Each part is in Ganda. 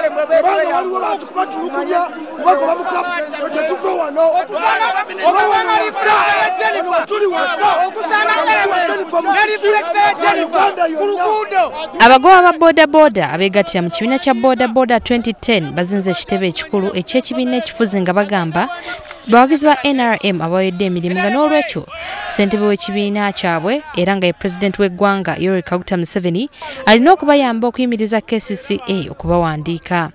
Abana waliwo bantu kubatulugunya kubako bamukamu tetuve wano abagoba ba boda boda abegattira mu kibiina kya boda boda 2010 bazinze ekitebe ekikulu eky'ekibiina ekifuzi nga bagamba bawagizi ba NRM abawedde emirimu nga n'olwekyo ssentebe w'ekibiina kyabwe era nga ye pulezidenti w'eggwanga Yoweri Kaguta Museveni alina okubayamba okuyimiriza KCCA okubawandiika.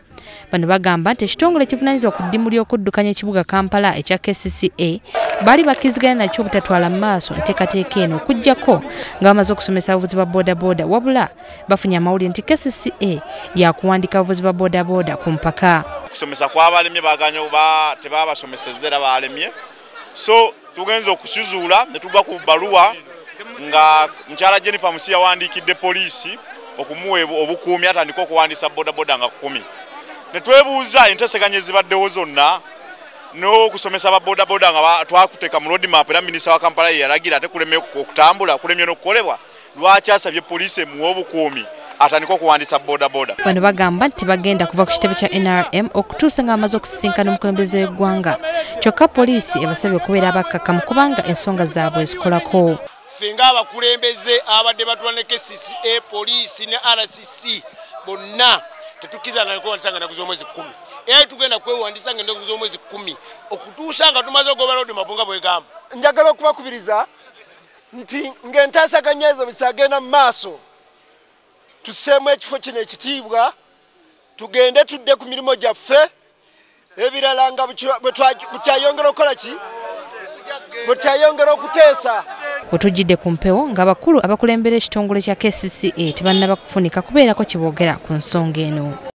Bano bagamba nti ekitongole ekivunaanyizibwa ku ddimu ly'okuddukanya ekibuga Kampala ekya KCCA baali bakkiriziganya nakyo obutatwala mu maaso nteekateeka eno okuggyako nga bamaze okusomesa abavuzi ba boda boda wabula bafunye amawulire nti KCCA yakuwandika abavuzi ba boda boda ku mpaka. Kusomesa kw'abalemye baganya oba tebabasomesezza era balemye, so tugenza okukizuula ne tugwa ku bbaluwa nga mukyala Jennifer Musi yawandiikidde poliisi okumuwa obukuumi atandika okuwandiisa boda boda nga 10. Ne twebuuza enteeseganya ezibaddewo zonna n'okusomesa ba boda boda nga twakuteeka mu road map era minisita wa Kampala ye yalagira ate kulemye okutambula kulemye n'okukolebwa, lwaki asabye poliisi emuwe obukuumi atandika okuwandiisa boda boda. Bano bagamba nti bagenda kuva ku kitebe kya NRM okutuusa nga bamaze okusisinkana omukulembeze w'eggwanga, kyokka poliisi ebasabye okubeera abakkakkamu kubanga ensonga zaabwe zikolako. Fenga abakulembeze abadde batwala ne KCCA, poliisi ne RCC bonna tetukiza na kuwandiisa nga ennaku z'omwezi 10. Era tugenda kwewandiisa nga ennaku z'omwezi 10 okutuusa nga tumaze ogoba road map nga bwegamba. Njagala okubakubiriza nti ng'entaasaganya ezo bisagenda mu maaso tusseemu ekifo kino ekitiibwa tugende tudde ku mirimu gyaffe ebirala nga bukyayongera okukola ki bukyayongera okuteesa. Bwetujjidde ku mpewo ng'abakulu abakulembera ekitongole kya KCCA tebannaba kufunika kubeerako kye boogera ku nsonga eno.